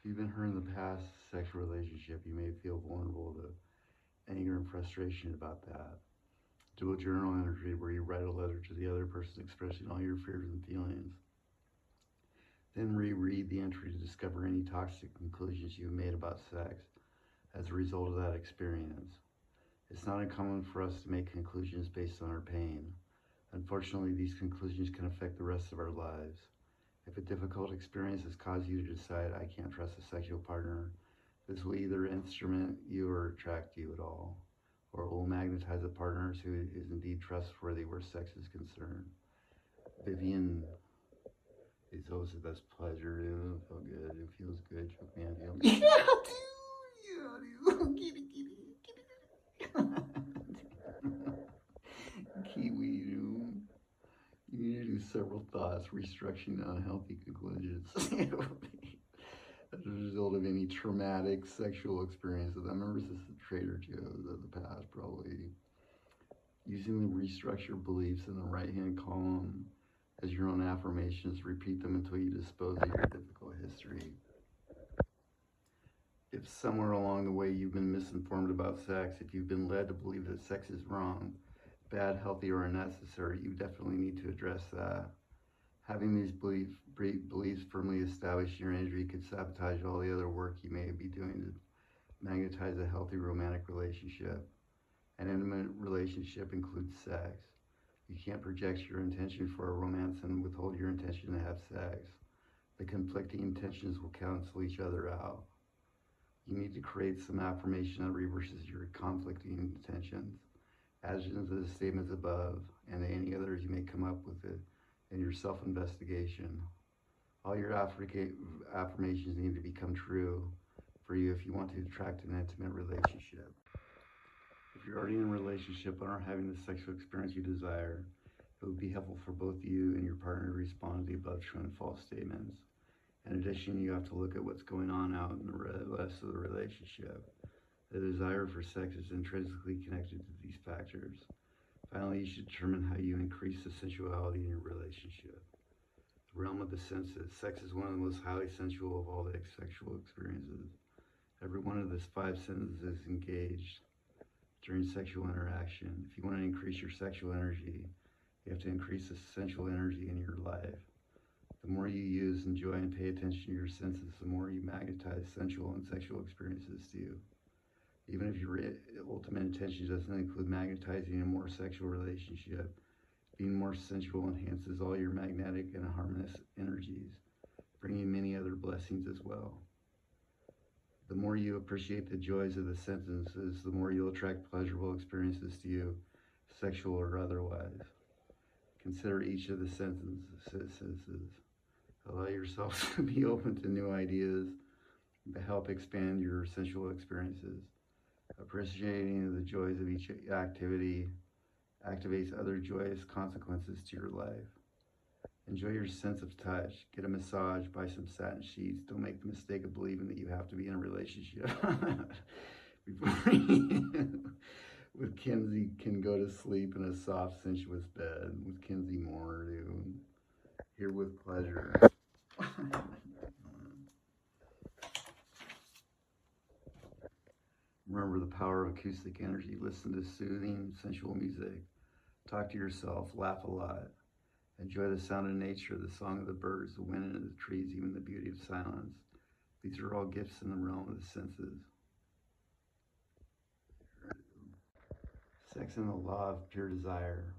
If you've been hurt in the past sexual relationship, you may feel vulnerable to anger and frustration about that. Do a journal entry where you write a letter to the other person expressing all your fears and feelings. Then reread the entry to discover any toxic conclusions you've made about sex as a result of that experience. It's not uncommon for us to make conclusions based on our pain. Unfortunately, these conclusions can affect the rest of our lives. If a difficult experience has caused you to decide, I can't trust a sexual partner, this will either instrument you or attract you at all, or it will magnetize a partner who is indeed trustworthy where sex is concerned. Vivian, it's always the best pleasure, dude. It feels good. It feels good. Choke me on, Yeah, dude. Yeah, dude. Kiwi, dude. You need to do several thoughts, restructuring unhealthy conclusions. As a result of any traumatic sexual experiences. I remember this is Trader Joe's of the past, probably. Using the restructured beliefs in the right-hand column as your own affirmations, repeat them until you dispose of your difficult history. If somewhere along the way you've been misinformed about sex, if you've been led to believe that sex is wrong, bad, healthy, or unnecessary, you definitely need to address that. Having these beliefs firmly established in your energy could sabotage all the other work you may be doing to magnetize a healthy romantic relationship. An intimate relationship includes sex. You can't project your intention for a romance and withhold your intention to have sex. The conflicting intentions will cancel each other out. You need to create some affirmation that reverses your conflicting intentions. Add into the statements above and any others you may come up with it in your self-investigation. All your affirmations need to become true for you if you want to attract an intimate relationship. If you're already in a relationship but aren't having the sexual experience you desire, it would be helpful for both you and your partner to respond to the above true and false statements. In addition, you have to look at what's going on out in the rest of the relationship. The desire for sex is intrinsically connected to these factors. Finally, you should determine how you increase the sensuality in your relationship. The realm of the senses. Sex is one of the most highly sensual of all the sexual experiences. Every one of the 5 senses is engaged during sexual interaction. If you want to increase your sexual energy, you have to increase the sensual energy in your life. The more you use, enjoy, and pay attention to your senses, the more you magnetize sensual and sexual experiences to you. Even if your ultimate intention doesn't include magnetizing a more sexual relationship, being more sensual enhances all your magnetic and harmonious energies, bringing many other blessings as well. The more you appreciate the joys of the senses, the more you'll attract pleasurable experiences to you, sexual or otherwise. Consider each of the senses. Allow yourself to be open to new ideas to help expand your sensual experiences. Appreciating the joys of each activity activates other joyous consequences to your life. Enjoy your sense of touch. Get a massage, buy some satin sheets. Don't make the mistake of believing that you have to be in a relationship before you, with Kinsey, can go to sleep in a soft, sensuous bed. With Kinsey Moore, dude. Here with pleasure. Remember the power of acoustic energy. Listen to soothing, sensual music. Talk to yourself. Laugh a lot. Enjoy the sound of nature, the song of the birds, the wind in the trees, even the beauty of silence. These are all gifts in the realm of the senses. Sex and the law of pure desire.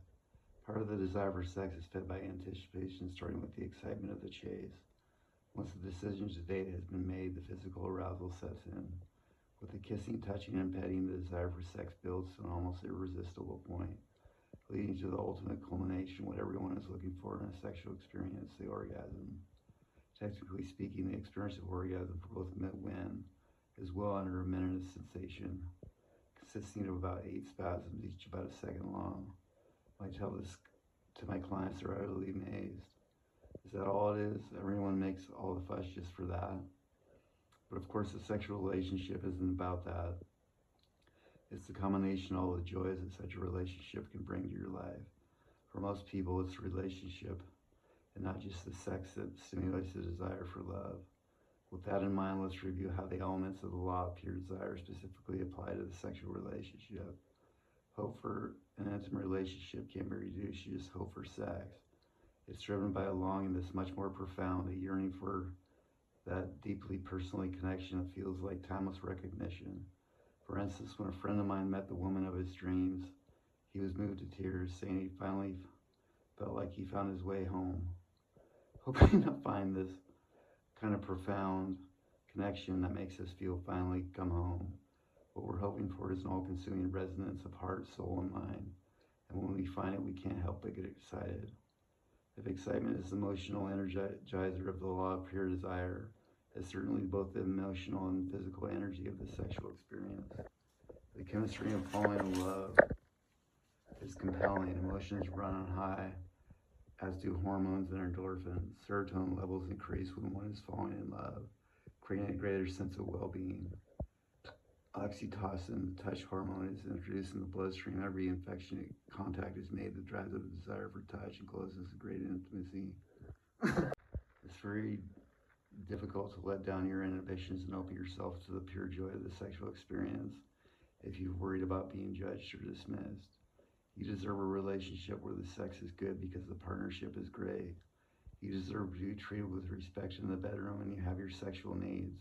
Part of the desire for sex is fed by anticipation, starting with the excitement of the chase. Once the decision to date has been made, the physical arousal sets in. With the kissing, touching, and petting, the desire for sex builds to an almost irresistible point, leading to the ultimate culmination, what everyone is looking for in a sexual experience, the orgasm. Technically speaking, the experience of orgasm for both men and women is well under a minute of sensation, consisting of about 8 spasms, each about a second long. When I tell this to my clients, they're utterly amazed. Is that all it is? Everyone makes all the fuss just for that. But of course, a sexual relationship isn't about that. It's the combination of all the joys that such a relationship can bring to your life. For most people, it's the relationship and not just the sex that stimulates the desire for love. With that in mind, let's review how the elements of the law of pure desire specifically apply to the sexual relationship. Hope for an intimate relationship can't be reduced to just hope for sex. It's driven by a longing that's much more profound, a yearning for that deeply personally connection that feels like timeless recognition. For instance, when a friend of mine met the woman of his dreams, he was moved to tears, saying he finally felt like he found his way home. Hoping to find this kind of profound connection that makes us feel finally come home. What we're hoping for is an all-consuming resonance of heart, soul, and mind. And when we find it, we can't help but get excited. If excitement is the emotional energizer of the law of pure desire, it's certainly both the emotional and physical energy of the sexual experience. The chemistry of falling in love is compelling. Emotions run on high, as do hormones and endorphins. Serotonin levels increase when one is falling in love, creating a greater sense of well-being. Oxytocin, the touch hormone, is introduced in the bloodstream. Every affectionate contact is made that drives up the desire for touch and closes a great intimacy. It's very difficult to let down your inhibitions and open yourself to the pure joy of the sexual experience if you're worried about being judged or dismissed. You deserve a relationship where the sex is good because the partnership is great. You deserve to be treated with respect in the bedroom and you have your sexual needs.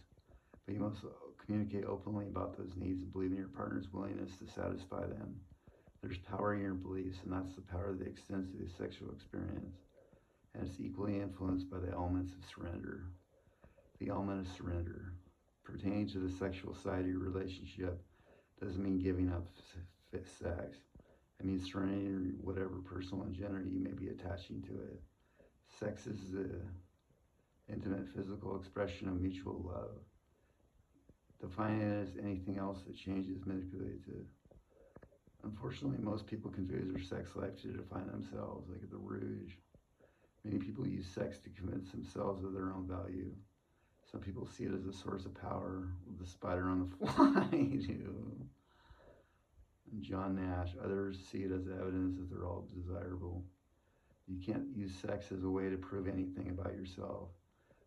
But you must communicate openly about those needs and believe in your partner's willingness to satisfy them. There's power in your beliefs, and that's the power that extends to the sexual experience. And it's equally influenced by the elements of surrender. The element of surrender, pertaining to the sexual side of your relationship, doesn't mean giving up sex. It means surrendering whatever personal agenda you may be attaching to it. Sex is the intimate physical expression of mutual love. Defining it as anything else that changes manipulated. Unfortunately, most people confuse their sex life to define themselves, like at the Rouge. Many people use sex to convince themselves of their own value. Some people see it as a source of power, with the spider on the fly, and John Nash. Others see it as evidence that they're all desirable. You can't use sex as a way to prove anything about yourself,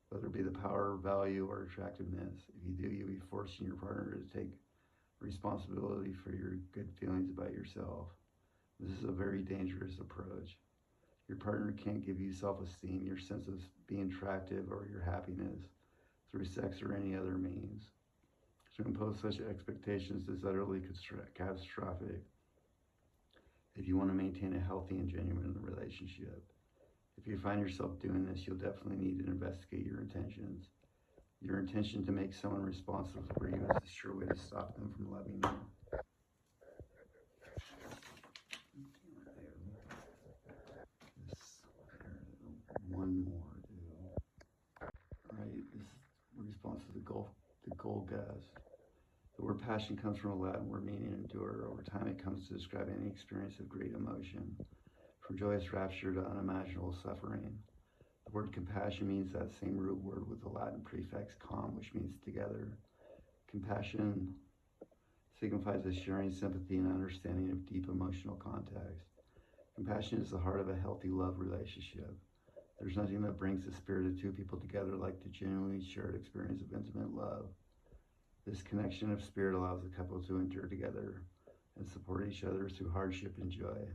whether it be the power, value, or attractiveness. If you do, you'll be forcing your partner to take responsibility for your good feelings about yourself. This is a very dangerous approach. Your partner can't give you self-esteem, your sense of being attractive, or your happiness through sex or any other means. To impose such expectations is utterly catastrophic if you want to maintain a healthy and genuine relationship. If you find yourself doing this, you'll definitely need to investigate your intentions. Your intention to make someone responsible for you is the sure way to stop them from loving you. One more, dude. Alright, this response to the gold gas. The word passion comes from a Latin word meaning endure. Over time, it comes to describe any experience of great emotion, from joyous rapture to unimaginable suffering. The word compassion means that same root word with the Latin prefix com, which means together. Compassion signifies a sharing sympathy and understanding of deep emotional context. Compassion is the heart of a healthy love relationship. There's nothing that brings the spirit of two people together like the genuinely shared experience of intimate love. This connection of spirit allows the couple to endure together and support each other through hardship and joy.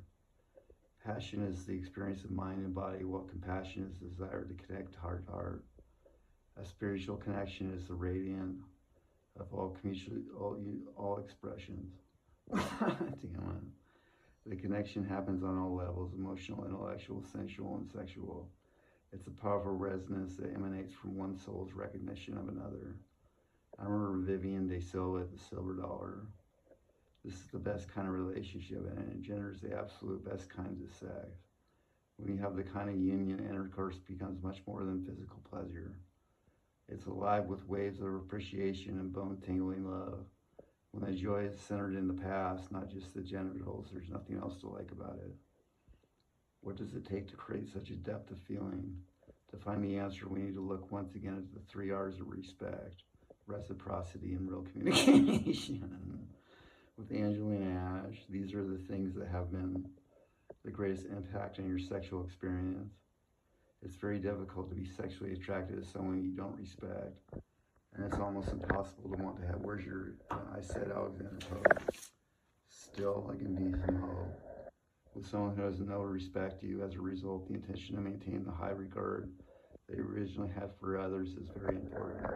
Passion is the experience of mind and body, while compassion is the desire to connect heart to heart. A spiritual connection is the radiant of all expressions. Damn it. The connection happens on all levels: emotional, intellectual, sensual, and sexual. It's a powerful resonance that emanates from one soul's recognition of another. I remember Vivian De Silva at the Silver Dollar. This is the best kind of relationship, and it engenders the absolute best kinds of sex. When you have the kind of union, intercourse becomes much more than physical pleasure. It's alive with waves of appreciation and bone-tingling love. When the joy is centered in the past, not just the genitals, there's nothing else to like about it. What does it take to create such a depth of feeling? To find the answer, we need to look once again at the 3 R's of respect, reciprocity, and real communication. With Angelina Ash, these are the things that have been the greatest impact on your sexual experience. It's very difficult to be sexually attracted to someone you don't respect. and it's almost impossible to want to have. Where's your, I said Alexander Pope, still like in decent hoe. With someone who has no respect to you as a result, the intention to maintain the high regard they originally had for others is very important.